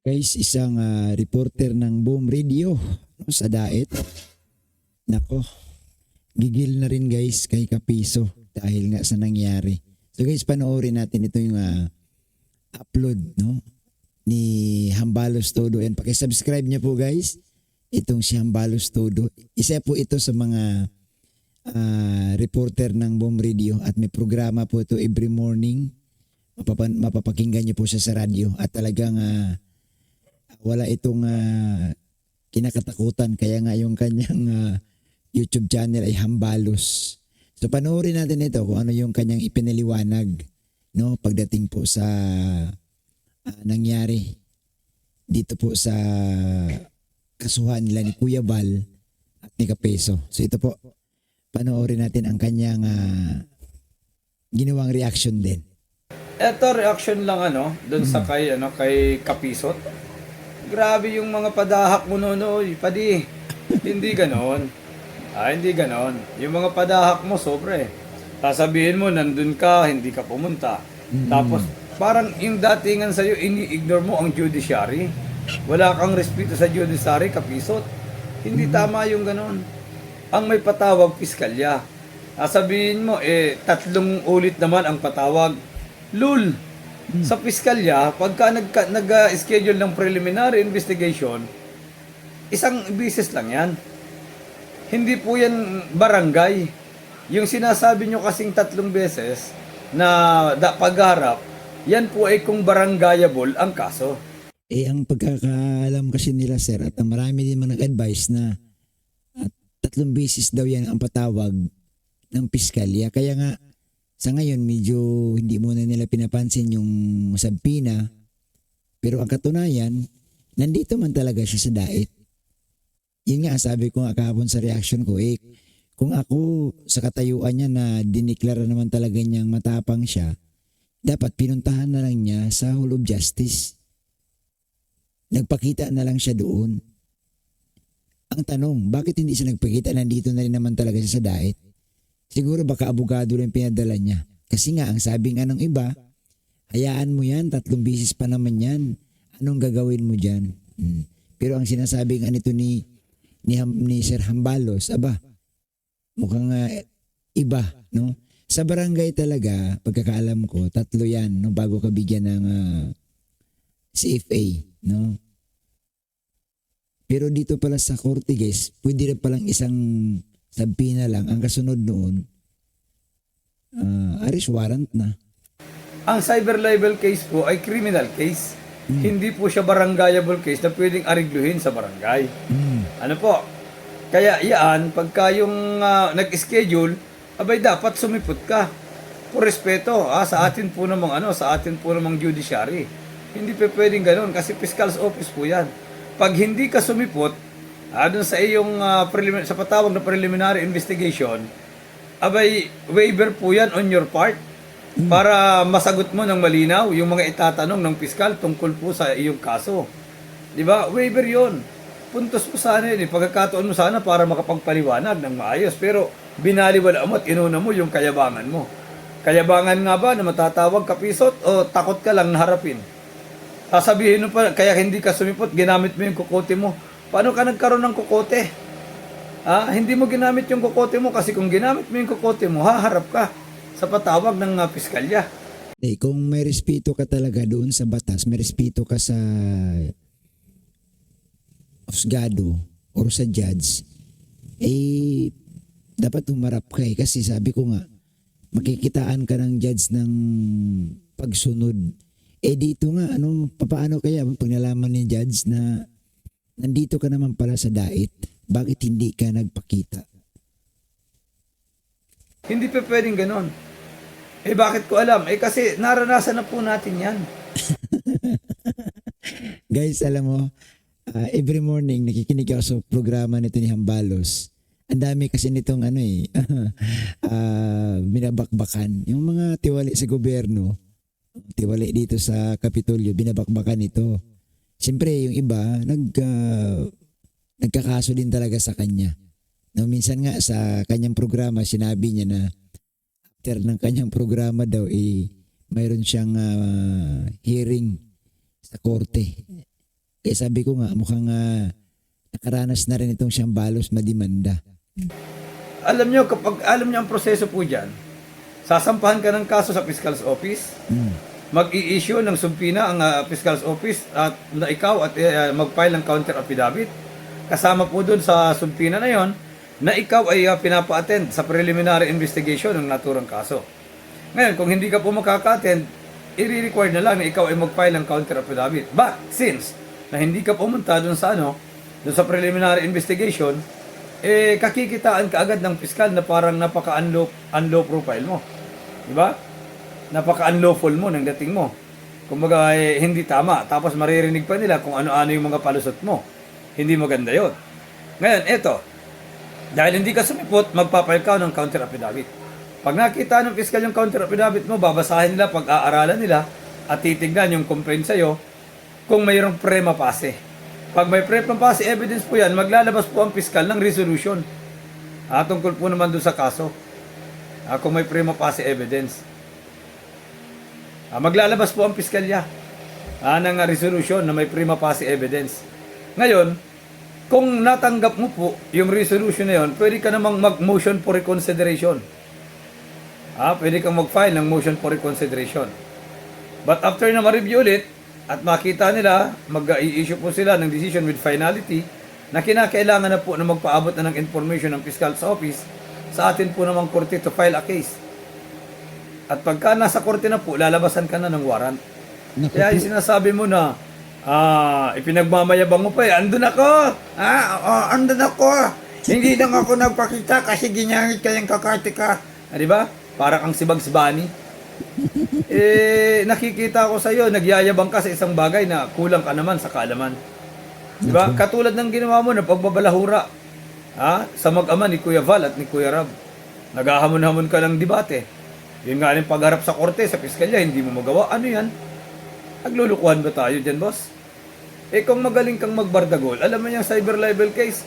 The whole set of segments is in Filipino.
Guys, isang reporter ng Boom Radio no, sa Daet. Nako, gigil na rin guys kay Kapiso dahil nga sa nangyari. So guys, panoorin natin ito yung upload no ni Hambalos Todo. And paki-subscribe niyo po guys itong si Hambalos Todo. Isa po ito sa mga reporter ng Boom Radio at may programa po ito every morning. Mapapakinggan niyo po siya sa radyo at talagang wala itong kinakatakutan kaya nga yung kanyang YouTube channel ay Hambalos. So panoorin natin ito kung ano yung kanyang ipinaliwanag no pagdating po sa nangyari dito po sa kasuhan nila ni Kuya Bal at ni Kapeso. So ito po, panoorin natin ang kanyang ginawang reaction din. Eto reaction lang doon sa kay Kapisot. Grabe yung mga padahak mo noon, padi. Hindi ganon. Hindi ganon. Yung mga padahak mo sobre. Sasabihin mo nandun ka, hindi ka pumunta. Tapos parang yung datingan sa'yo, ini-ignore mo ang judiciary. Wala kang respeto sa judiciary, Kapisot. Hindi tama yung ganon. Ang may patawag, piskalya. Sasabihin mo, 3 ulit naman ang patawag. Lul, sa piskalya, pagka nag-schedule ng preliminary investigation, isang bisis lang yan. Hindi po yan barangay. Yung sinasabi nyo kasing 3 beses na pagharap, yan po ay kung barangayable ang kaso. Ang pagkakaalam kasi nila sir at marami din mga nag-advise na 3 beses daw yan ang patawag ng piskalya. Kaya nga sa ngayon medyo hindi muna nila pinapansin yung sabpina. Pero ang katunayan, nandito man talaga siya sa Daet. Yun nga sabi ko nga kahapon sa reaction ko, kung ako sa katayuan niya na diniklara naman talaga niyang matapang siya, dapat pinuntahan na lang niya sa Hall of Justice. Nagpakita na lang siya doon. Ang tanong, bakit hindi siya nagpakita? Nandito na rin naman talaga siya sa Daet. Siguro baka abogado rin pinadala niya. Kasi nga, ang sabi nga ng iba, hayaan mo yan, 3 beses pa naman yan. Anong gagawin mo dyan? Pero ang sinasabi nga nito ni Sir Hambalos, mukhang iba, no? Sa barangay talaga, pagkakaalam ko, 3 yan, no? Bago ka bigyan ng CFA, no? Pero dito pala sa korte, guys, pwede rin palang isang sabpina lang. Ang kasunod noon, arrest warrant na. Ang cyber libel case po ay criminal case. Hindi po siya barangayable case na pwedeng arigluhin sa barangay. Ano po? Kaya yan, pagka yung nag-schedule, dapat sumipot ka. Por respeto, sa atin po namang judiciary. Hindi pa pwedeng ganoon kasi fiscal's office po yan. Pag hindi ka sumipot, dun sa iyong sa patawag na preliminary investigation, waiver po yan on your part para masagot mo ng malinaw yung mga itatanong ng piskal tungkol po sa iyong kaso. Di ba? Waiver yon. Puntos mo sana yun. Pagkakataon mo sana para makapagpaliwanag ng maayos. Pero binaliwala mo at inuna mo yung kayabangan mo. Kayabangan nga ba na matatawag Kapisot o takot ka lang na harapin? Sasabihin mo pa, kaya hindi ka sumipot, ginamit mo yung kukote mo. Paano ka nagkaroon ng kukote? Hindi mo ginamit yung kukote mo kasi kung ginamit mo yung kukote mo, haharap ka sa patawag ng piskalya. Kung may respeto ka talaga doon sa batas, may respeto ka sa husgado or sa judge, dapat humarap ka kasi sabi ko nga, makikitaan ka ng judge ng pagsunod. Dito nga, papaano kaya pag nalaman ni judge na nandito ka naman pala sa Daet, bakit hindi ka nagpakita? Hindi pa pwedeng ganon. Bakit ko alam? Kasi naranasan na po natin yan. Guys, alam mo, every morning nakikinig ako sa programa nito ni Hambalos. Ang dami kasi nitong binabakbakan. Yung mga tiwali sa gobyerno, tiwali dito sa Kapitolyo, binabakbakan ito. Siyempre, yung iba, nagkakaso din talaga sa kanya. No, minsan nga sa kanyang programa, sinabi niya na after ng kanyang programa daw, mayroon siyang hearing sa korte. Kaya sabi ko nga, mukhang nakaranas na rin itong Shambalos madimanda. Alam nyo, kapag alam nyo ang proseso po dyan, sasampahan ka ng kaso sa Fiscal's Office, mag-i-issue ng sumpina ang Fiscal's Office at na ikaw at mag-file ng counter affidavit. Kasama po dun sa sumpina na yon na ikaw ay pinapa-attend sa preliminary investigation ng naturang kaso. Ngayon, kung hindi ka po makaka-attend, i-require na lang na ikaw ay mag-file ng counter affidavit. But since na hindi ka pumunta dun sa dun sa preliminary investigation, kakikitaan ka agad ng piskal na parang napaka-unlow profile mo. Diba? Napaka-unlawful mo ng dating mo. Kumbaga, hindi tama. Tapos maririnig pa nila kung ano-ano yung mga palusot mo. Hindi maganda yon. Ngayon, eto. Dahil hindi ka sumipot, magpapile ka ng counter affidavit. Pag nakita ng piskal yung counter affidavit mo, babasahin nila, pag-aaralan nila, at titignan yung complaint sa'yo kung mayroong prima facie. Pag may prima facie evidence po yan, maglalabas po ang piskal ng resolution. Tungkol po naman doon sa kaso. Kung may prima facie evidence. Maglalabas po ang piskalya ng resolution na may prima facie evidence. Ngayon, kung natanggap mo po yung resolution na yun, pwede ka namang mag-motion for reconsideration. Pwede kang mag-file ng motion for reconsideration. But after na ma-review ulit, at makita nila, mag-i-issue po sila ng decision with finality, na kinakailangan na po na magpaabot na ng information ng Fiscal's Office sa atin po namang korte to file a case. At pagka nasa korte na po, lalabasan ka na ng warrant. Kaya yung sinasabi mo na, ipinagmamayabang mo pa andun ako! Andun ako! Hindi lang ako nagpakita kasi ginamit ka yung kakarte ka. Diba? Para kang sibagsibani. Nakikita ko sa iyo, nagyayabang ka sa isang bagay na kulang ka naman sa kaalaman. Diba? Katulad ng ginawa mo na pagbabalahura sa mag-ama ni Kuya Val at ni Kuya Rab. Naghahamon-hamon ka ng debate. Yung nga yung pagharap sa korte, sa piskalya, hindi mo magawa. Ano yan? Naglulukuhan ba tayo dyan, boss? Kung magaling kang magbardagol, alam mo yung cyber libel case,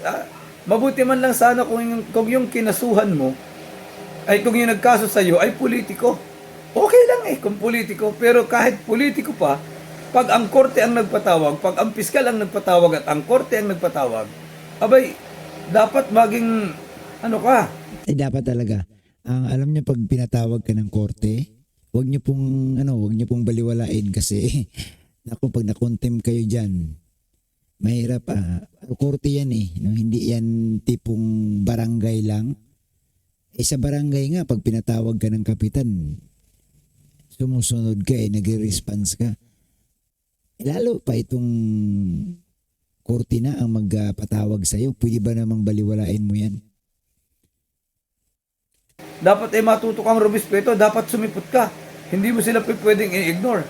mabuti man lang sana kung yung kinasuhan mo, kung yung nagkaso sa iyo ay politiko. Okay lang kung politiko. Pero kahit politiko pa, pag ang korte ang nagpatawag, pag ang piskal ang nagpatawag at ang korte ang nagpatawag, abay, dapat maging, Dapat talaga. Alam niyo, pag pinatawag ka ng korte, wag niyo pong baliwalain kasi, pag na-contempt kayo dyan, mahirap korte yan no? Hindi yan tipong barangay lang. Sa barangay nga, pag pinatawag ka ng kapitan, sumusunod ka nag-response ka. Lalo pa itong korte na ang magpatawag sa'yo. Pwede ba namang baliwalain mo yan? Dapat matuto kang rumispeto, dapat sumipot ka. Hindi mo sila pwedeng i-ignore.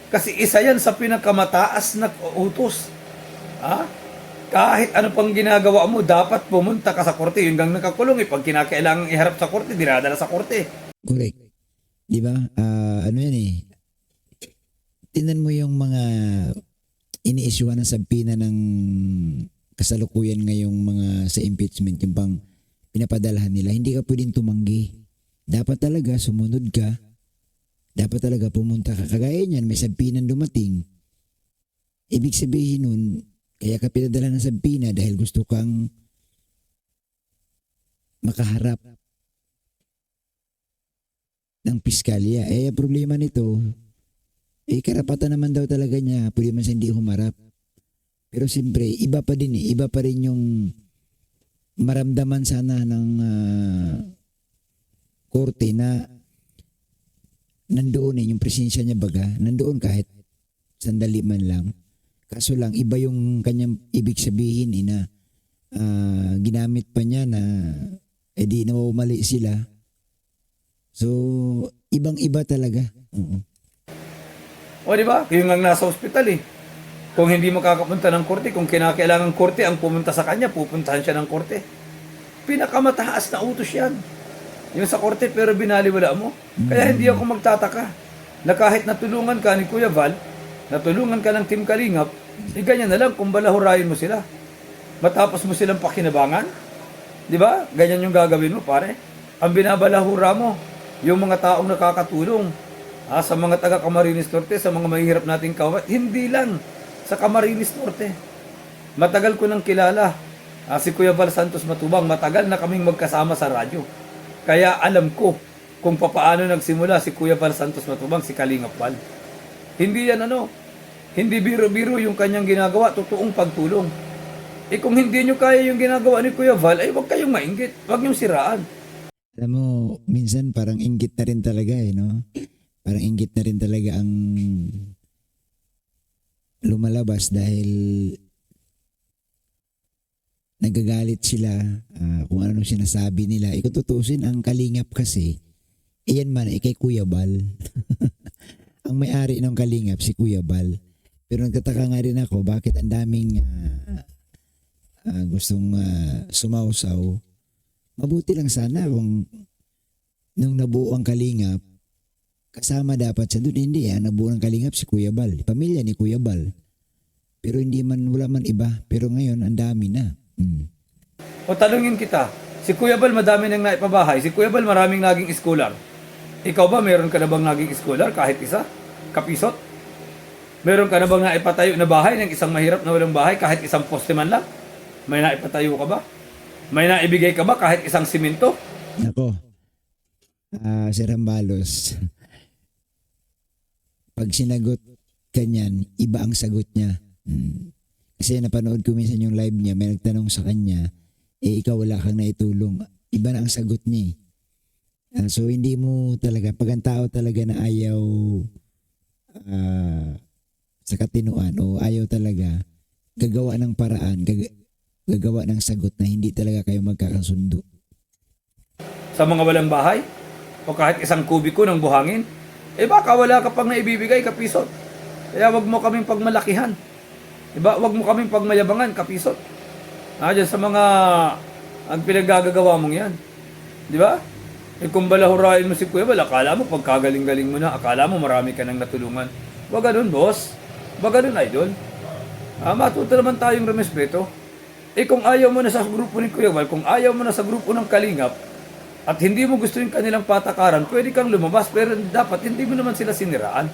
Kasi isa yan sa pinakamataas na utos. Kahit ano pang ginagawa mo, dapat pumunta ka sa korte. Yung gang nakakulong, pag kinakailangang iharap sa korte, dinadala sa korte. Correct. Di ba? Tingnan mo yung mga ini-issuean ng sabpina ng kasalukuyan ngayong mga sa impeachment, yung pang pinapadalahan nila. Hindi ka pwedeng tumanggi. Dapat talaga sumunod ka. Dapat talaga pumunta ka. Kagaya niyan, may sabpinan dumating. Ibig sabihin nun, kaya ka pinadala ng sabpina dahil gusto kang makaharap ng piskalya. Problema nito, karapatan naman daw talaga niya, pwede man siya hindi humarap. Pero siyempre, iba pa rin yung maramdaman sana ng korte na nandoon yung presensya niya nandoon kahit sandali man lang. Kaso lang, iba yung kanyang ibig sabihin na ginamit pa niya na di nawawali sila. So, ibang-iba talaga. Di ba? Yung nga nasa ospital Kung hindi makakapunta ng korte, kung kinakailangan korte ang pumunta sa kanya, pupuntahan siya ng korte. Pinakamataas na utos yan. Yung sa korte pero binaliwala mo. Kaya hindi ako magtataka na kahit natulungan ka ni Kuya Val, natulungan ka ng Team Kalingap, ganyan na lang kung balahurayin mo sila. Matapos mo silang pakinabangan. Di ba? Ganyan yung gagawin mo, pare. Ang binabalahura mo, yung mga taong nakakatulong sa mga taga Camarines Norte, sa mga mahihirap nating kawat, hindi lang sa Camarines Norte. Matagal ko nang kilala. Si Kuya Val Santos Matubang, matagal na kaming magkasama sa radyo. Kaya alam ko kung papaano nagsimula si Kuya Val Santos Matubang, si Kalingap Val. Hindi yan hindi biro-biro yung kanyang ginagawa, totoong pagtulong. Kung hindi nyo kaya yung ginagawa ni Kuya Val, ay huwag kayong mainggit, huwag nyo siraan. Alam mo, minsan parang inggit na rin talaga no? Parang inggit na rin talaga ang lumalabas dahil nagagalit sila kung ano sinasabi nila. Kung tutusin, ang Kalingap kasi, iyan man, kay Kuya Val. Ang may-ari ng Kalingap, si Kuya Val. Pero nagtataka nga rin ako, bakit ang daming gustong sumausaw. Mabuti lang sana kung nung nabuo ang Kalingap, kasama dapat siya doon. Hindi, nabuo ang Kalingap si Kuya Val. Pamilya ni Kuya Val. Pero wala man iba. Pero ngayon, ang dami na. O tanungin kita, si Kuya Val madami nang naipabahay, si Kuya Val maraming naging scholar. Ikaw ba, meron ka na bang naging scholar kahit isa? Kapisot? Meron ka na bang naipatayo na bahay ng isang mahirap na walang bahay kahit isang poste man lang? May naipatayo ka ba? May naibigay ka ba kahit isang simento? Nako, Sir Rambalos, pag sinagot ka niyan, iba ang sagot niya. Kasi napanood ko minsan yung live niya, may nagtanong sa kanya, ikaw wala kang naitulong. Iba na ang sagot niya. So hindi mo talaga, pag ang tao talaga na ayaw sa katinuan o ayaw talaga, gagawa ng paraan, gagawa ng sagot na hindi talaga kayo magkakasundo. Sa mga walang bahay? O kahit isang kubiko ng buhangin? Baka wala ka pang naibibigay, kapisot. Kaya wag mo kaming pagmalakihan. Diba? Wag mo kaming pagmayabangan, kapisot. Diyan sa mga ang pinaggagawa mong yan. Di ba? Kung balahurain mo si Kuya Val, akala mo pagkagaling-galing mo na, akala mo marami ka nang natulungan. Wag ganun, boss. Wag ganun, idol. Matuto naman tayong rumespeto. Kung ayaw mo na sa grupo ni Kuya Val, kung ayaw mo na sa grupo ng Kalingap, at hindi mo gusto yung kanilang patakaran, pwede kang lumabas, pero dapat hindi mo naman sila siniraan.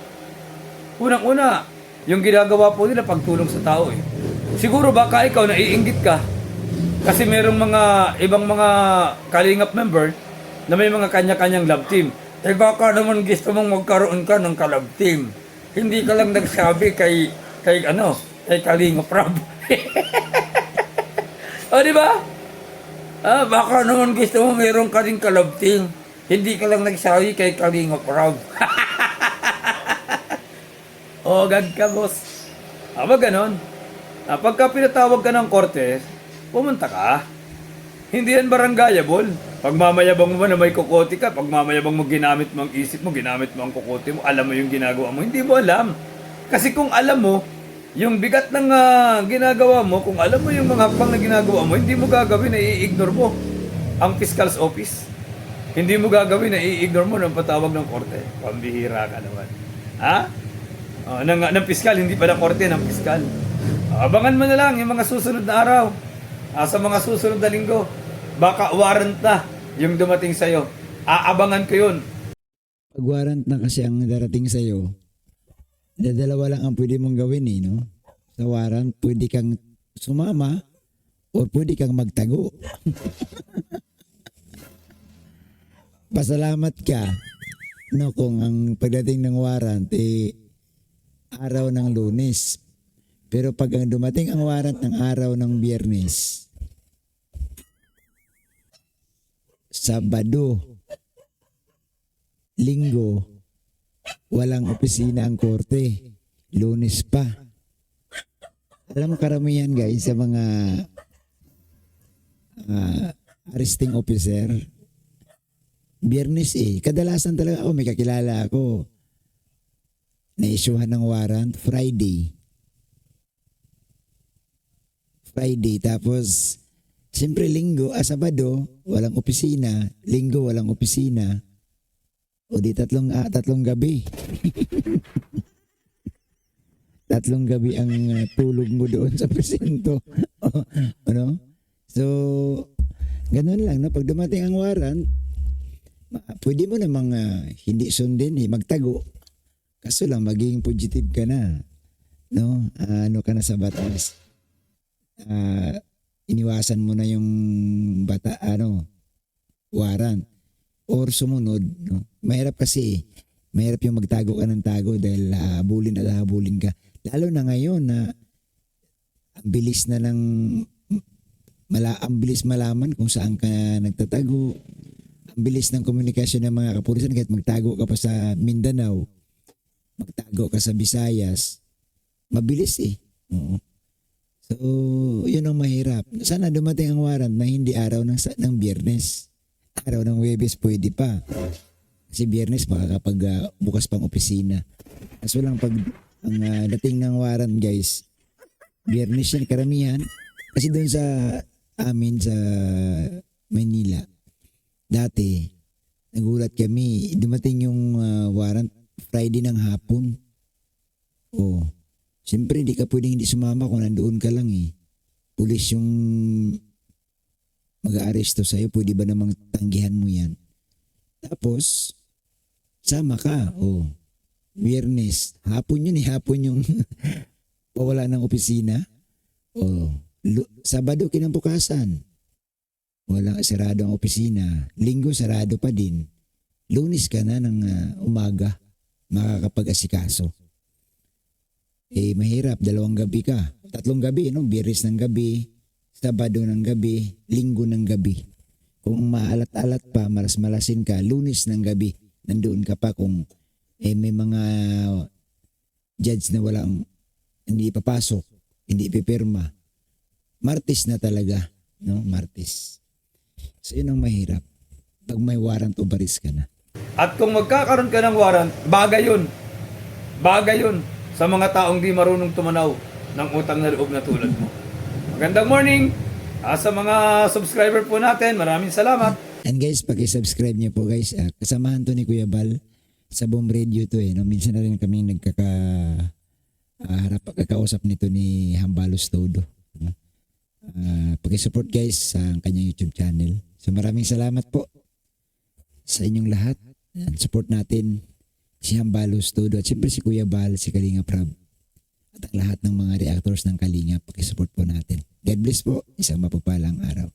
Unang-una, yung ginagawa po nila pagtulong sa tao Siguro baka ikaw naiinggit ka kasi merong mga ibang mga Kalingap member na may mga kanya-kanyang love team. Baka naman gusto mong magkaroon ka ng ka-love team. Hindi ka lang nagsabi kay Kalingap Rob. O di ba? Baka naman gusto mo meron ka rin ka-love team. Hindi ka lang nagsabi kay Kalingap Rob. O, gag ka, boss. Wag ganon. Pagka pinatawag ka ng korte, pumunta ka. Hindi yan baranggayable. Pagmamayabang mo na may kukote ka, pagmamayabang mo ginamit mo ang isip mo, ginamit mo ang kukote mo, alam mo yung ginagawa mo, hindi mo alam. Kasi kung alam mo, yung bigat ng ginagawa mo, kung alam mo yung mga hakbang na ginagawa mo, hindi mo gagawin na i-ignore mo ang fiscal's office. Hindi mo gagawin na i-ignore mo ng patawag ng korte. Pambihira ka naman. Ng piskal, hindi pala korte, ng piskal. Abangan mo na lang yung mga susunod na araw. Sa mga susunod na linggo. Baka warrant na yung dumating sa'yo. Aabangan ko yun. Pag warrant na kasi ang darating sa'yo, dalawa lang ang pwede mong gawin no? Sa warrant, pwede kang sumama o pwede kang magtago. Pasalamat ka no, kung ang pagdating ng warrant araw ng Lunes. Pero pag ang dumating ang warrant ng araw ng Biyernes, Sabado, Linggo, walang opisina ang korte. Lunes pa. Alam mo karamihan guys sa mga arresting officer, Biyernes kadalasan talaga ako, may kakilala ako na-issuehan ng warrant Friday, tapos siyempre Linggo, Sabado walang opisina, Linggo walang opisina, o di tatlong gabi. Tatlong gabi ang tulog mo doon sa presinto. Ano? So ganun lang pag dumating ang warrant, pwede mo namang hindi sundin magtago. Kaso lang, magiging positive ka na. no? Ano ka na sa batas. Iniwasan mo na yung warrant or sumunod, no? Mahirap kasi, mahirap yung magtago ka ng tago dahil habulin ka. Lalo na ngayon na ang bilis na lang ang bilis malaman kung saan ka nagtatago. Ang bilis ng komunikasyon ng mga kapulisan kahit magtago ka pa sa Mindanao, magtago ka sa Visayas, mabilis eh. Oo. So, yun ang mahirap. Sana dumating ang warrant na hindi araw ng Biyernes. Araw ng Huwebes pwede pa. Kasi Biyernes makakapag bukas pang opisina. Kaso lang pag ang dating ng warrant guys, Biyernes yan karamihan. Kasi doon sa amin sa Manila, dati, nagulat kami, dumating yung warrant Friday ng hapon. Oh, siyempre hindi ka pwedeng hindi sumama kung nandoon ka lang eh. Pulis yung mag-aaresto sa'yo, pwede ba namang tanggihan mo yan? Tapos, sama ka. Oh, Biyernes, hapon yun eh, hapon yung pawala ng opisina. Oh, Sabado kinabukasan. Walang sarado ang opisina. Linggo sarado pa din. Lunes ka na ng umaga makakapag-asikaso. Eh mahirap, 2 gabi ka. 3 gabi, no? Biyernes ng gabi, Sabado ng gabi, Linggo ng gabi. Kung maalat-alat pa, malas-malasin ka, Lunes ng gabi, nandoon ka pa kung may mga judge na hindi papasok, hindi ipipirma. Martes na talaga, no? Martes. So yun ang mahirap. Pag may warrant o baris ka na. At kung magkakaroon ka ng warrant, bagay yun. Bagay yun sa mga taong di marunong tumanaw ng utang na loob na tulad mo. Magandang morning! Sa mga subscriber po natin, maraming salamat. And guys, paki-subscribe niyo po guys. Kasamahan to ni Kuya Bal sa Boom Radio to eh. No? Minsan na rin kami kakausap nito ni Hambalos Todo. No? Paki-support guys sa kanyang YouTube channel. So maraming salamat po sa inyong lahat. And support natin si Hambalos Todo at siyempre si Kuya Bal, si Kalinga Prab at ang lahat ng mga reactors ng Kalinga. Paki-support po natin. God bless po. Isang mapagpalang araw.